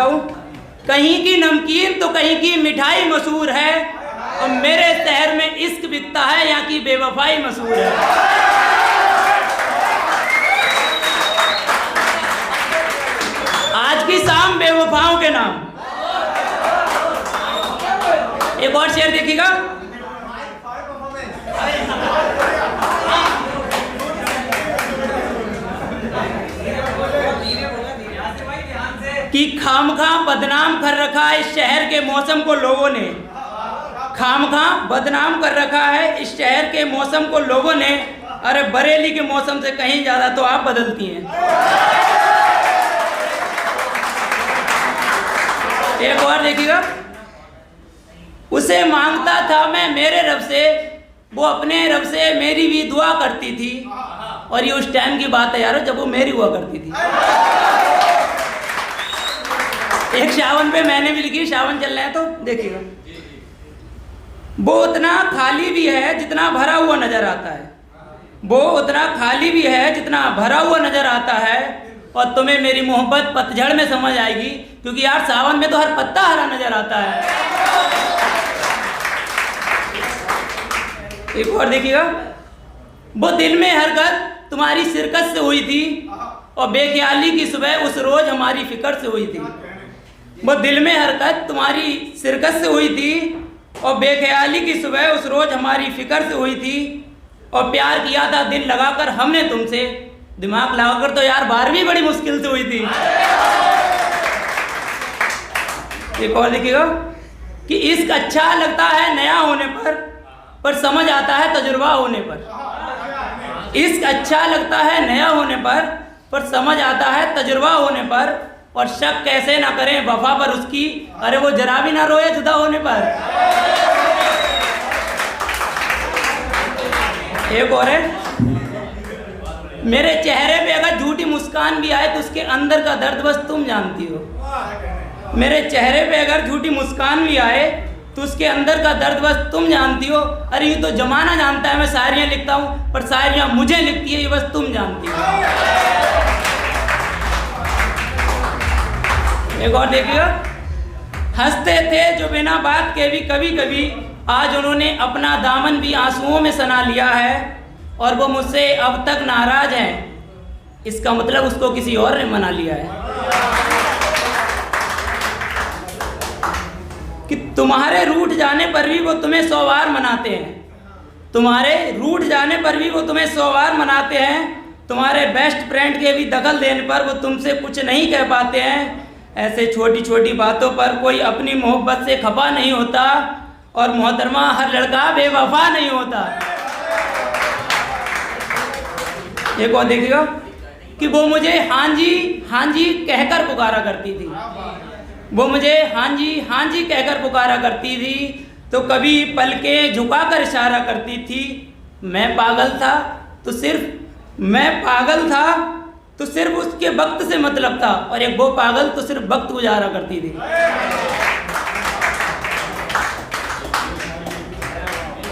सुनाता हूँ। कहीं की नमकीन तो कहीं की मिठाई मशहूर है, और मेरे शहर में इश्क बिकता है, यहाँ की बेवफाई मशहूर है। आज की शाम बेवफाओं के नाम। एक और शेर देखिएगा। कि खामखा बदनाम कर रखा है इस शहर के मौसम को लोगों ने, खामखा बदनाम कर रखा है इस शहर के मौसम को लोगों ने। अरे बरेली के मौसम से कहीं ज्यादा तो आप बदलती हैं। एक और देखिएगा। उसे मांगता था मैं मेरे रब से, वो अपने रब से मेरी भी दुआ करती थी। और ये उस टाइम की बात है यार जब वो मेरी हुआ करती थी। एक सावन पे मैंने भी लिखी, सावन चल रहे हैं तो देखिएगा। वो उतना खाली भी है जितना भरा हुआ नजर आता है, वो उतना खाली भी है जितना भरा हुआ नजर आता है। और तुम्हें मेरी मोहब्बत पतझड़ में समझ आएगी, क्योंकि यार सावन में तो हर पत्ता हरा नजर आता है। एक और देखिएगा। वो दिल में हरकत तुम्हारी शिरकत से हुई थी, और बेख्याली की सुबह उस रोज हमारी फिक्र से हुई थी। वो दिल में हरकत तुम्हारी शिरकत से हुई थी, और बेख्याली की सुबह उस रोज हमारी फिक्र से हुई थी। और प्यार किया था दिल लगाकर हमने तुमसे, दिमाग लगाकर तो यार 12वीं बड़ी मुश्किल से हुई थी। एक और देखिएगा। कि इश्क अच्छा लगता है नया होने पर समझ आता है तजुर्बा होने पर। इश्क अच्छा लगता है नया होने पर समझ आता है तजुर्बा होने पर। और शक कैसे ना करें वफा पर उसकी, अरे वो जरा भी ना रोए जुदा होने पर। एक और है। मेरे चेहरे पे अगर झूठी मुस्कान भी आए तो उसके अंदर का दर्द बस तुम जानती हो। मेरे चेहरे पे अगर झूठी मुस्कान भी आए तो उसके अंदर का दर्द बस तुम जानती हो। अरे ये तो जमाना जानता है मैं शायरियाँ लिखता हूँ, पर शायरियाँ मुझे लिखती है ये बस तुम जानती हो। एक और देखिएगा। हंसते थे जो बिना बात के भी कभी कभी, आज उन्होंने अपना दामन भी आंसुओं में सना लिया है। और वो मुझसे अब तक नाराज है, इसका मतलब उसको किसी और ने मना लिया है। कि तुम्हारे रूठ जाने पर भी वो तुम्हें 100 बार मनाते हैं, तुम्हारे रूठ जाने पर भी वो तुम्हें 100 बार मनाते हैं। तुम्हारे बेस्ट फ्रेंड के भी दखल देने पर वो तुमसे कुछ नहीं कह पाते हैं। ऐसे छोटी छोटी बातों पर कोई अपनी मोहब्बत से खफा नहीं होता, और मोहतरमा हर लड़का बेवफा नहीं होता। एक और देखिएगा। कि वो मुझे हाँ जी कहकर पुकारा करती थी, वो मुझे हाँ जी कहकर पुकारा करती थी। तो कभी पलकें झुकाकर इशारा करती थी। मैं पागल था तो सिर्फ उसके वक्त से मतलब था, और एक वो पागल तो सिर्फ वक्त गुजारा करती थी।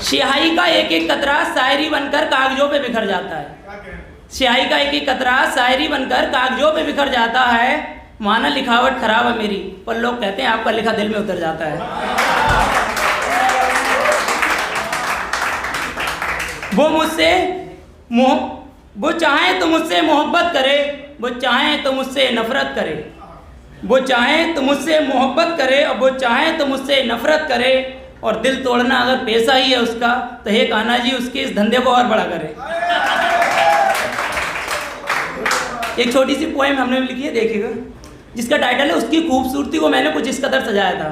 स्याही का एक एक कतरा शायरी बनकर कागजों पे बिखर जाता है। स्याही का एक एक कतरा शायरी बनकर कागजों पे बिखर जाता है। माना लिखावट खराब है मेरी, पर लोग कहते हैं आपका लिखा दिल में उतर जाता है। वो चाहे तो मुझसे मोहब्बत करे, वो चाहे तो मुझसे नफरत करे। वो चाहे तो मुझसे मोहब्बत करे, और वो चाहे तो मुझसे नफरत करे। और दिल तोड़ना अगर पैसा ही है उसका, तो हे कान्हा जी उसके इस धंधे को और बड़ा करे। एक छोटी सी पोएम हमने लिखी है, देखिएगा, जिसका टाइटल है उसकी खूबसूरती को मैंने कुछ इस कदर सजाया था।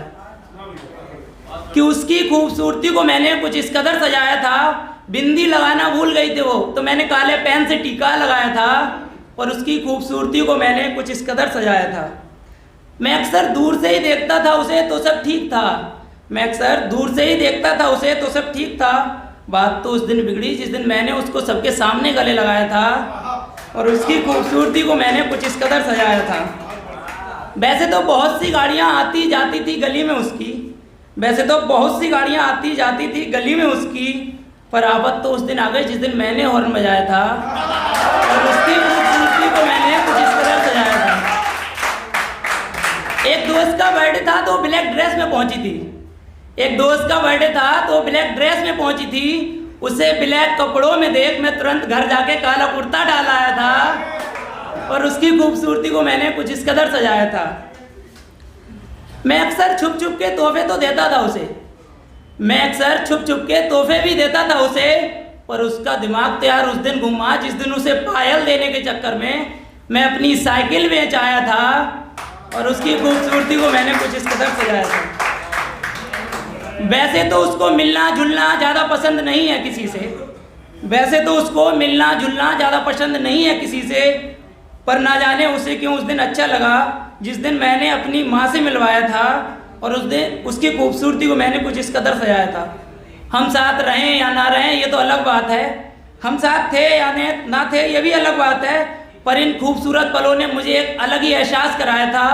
कि उसकी खूबसूरती को मैंने कुछ इस कदर सजाया था, बिंदी लगाना भूल गई थी वो, तो मैंने काले पेन से टीका लगाया था। और उसकी खूबसूरती को मैंने कुछ इस कदर सजाया था। मैं अक्सर दूर से ही देखता था उसे तो सब ठीक था, मैं अक्सर दूर से ही देखता था उसे तो सब ठीक था। बात तो उस दिन बिगड़ी जिस दिन मैंने उसको सबके सामने गले लगाया था, और उसकी खूबसूरती को मैंने कुछ इस कदर सजाया था। वैसे तो बहुत सी गाड़ियाँ आती जाती थी गली में उसकी, वैसे तो बहुत सी गाड़ियाँ आती जाती थी गली में उसकी, पर आफत तो उस दिन आ गई जिस दिन मैंने हॉर्न बजाया था, और उसकी खूबसूरती को मैंने कुछ इस कदर सजाया था। एक दोस्त का बर्थडे था तो ब्लैक ड्रेस में पहुंची थी। एक दोस्त का बर्थडे था तो ब्लैक ड्रेस में पहुंची थी। उसे ब्लैक कपड़ों में देख मैं तुरंत घर जाके काला कुर्ता डाल आया था और उसकी खूबसूरती को मैंने कुछ इस कदर सजाया था। मैं अक्सर छुप छुप के तोहफे तो देता था उसे, मैं अक्सर छुप छुप के तोहफे भी देता था उसे, पर उसका दिमाग तो यार उस दिन घुमा जिस दिन उसे पायल देने के चक्कर में मैं अपनी साइकिल बेच आया था और उसकी खूबसूरती को मैंने कुछ इस कदर सजाया था। वैसे तो उसको मिलना जुलना ज़्यादा पसंद नहीं है किसी से, वैसे तो उसको मिलना जुलना ज़्यादा पसंद नहीं है किसी से, पर ना जाने उसे क्यों उस दिन अच्छा लगा जिस दिन मैंने अपनी माँ से मिलवाया था और उस दिन उसकी खूबसूरती को मैंने कुछ इस कदर सजाया था। हम साथ रहें या ना रहें ये तो अलग बात है, हम साथ थे या ना थे ये भी अलग बात है, पर इन खूबसूरत पलों ने मुझे एक अलग ही एहसास कराया था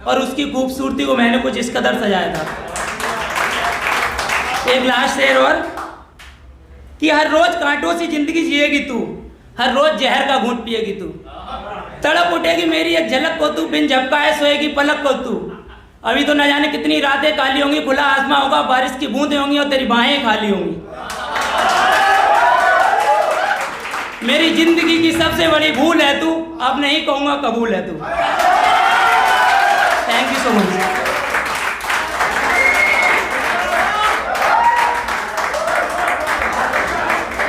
और उसकी खूबसूरती को मैंने कुछ इस कदर सजाया था। एक लास्ट शेर और कि हर रोज कांटों सी जिंदगी जिएगी तू, हर रोज जहर का घूंट पिएगी तू, तड़प उठेगी मेरी एक झलक को तू, बिन झपकाए सोएगी पलक को तू। अभी तो न जाने कितनी रातें काली होंगी, खुला आसमां होगा, बारिश की बूंदें होंगी और तेरी बाहें खाली होंगी। मेरी जिंदगी की सबसे बड़ी भूल है तू, अब नहीं कहूंगा कबूल है तू। Thank you so much.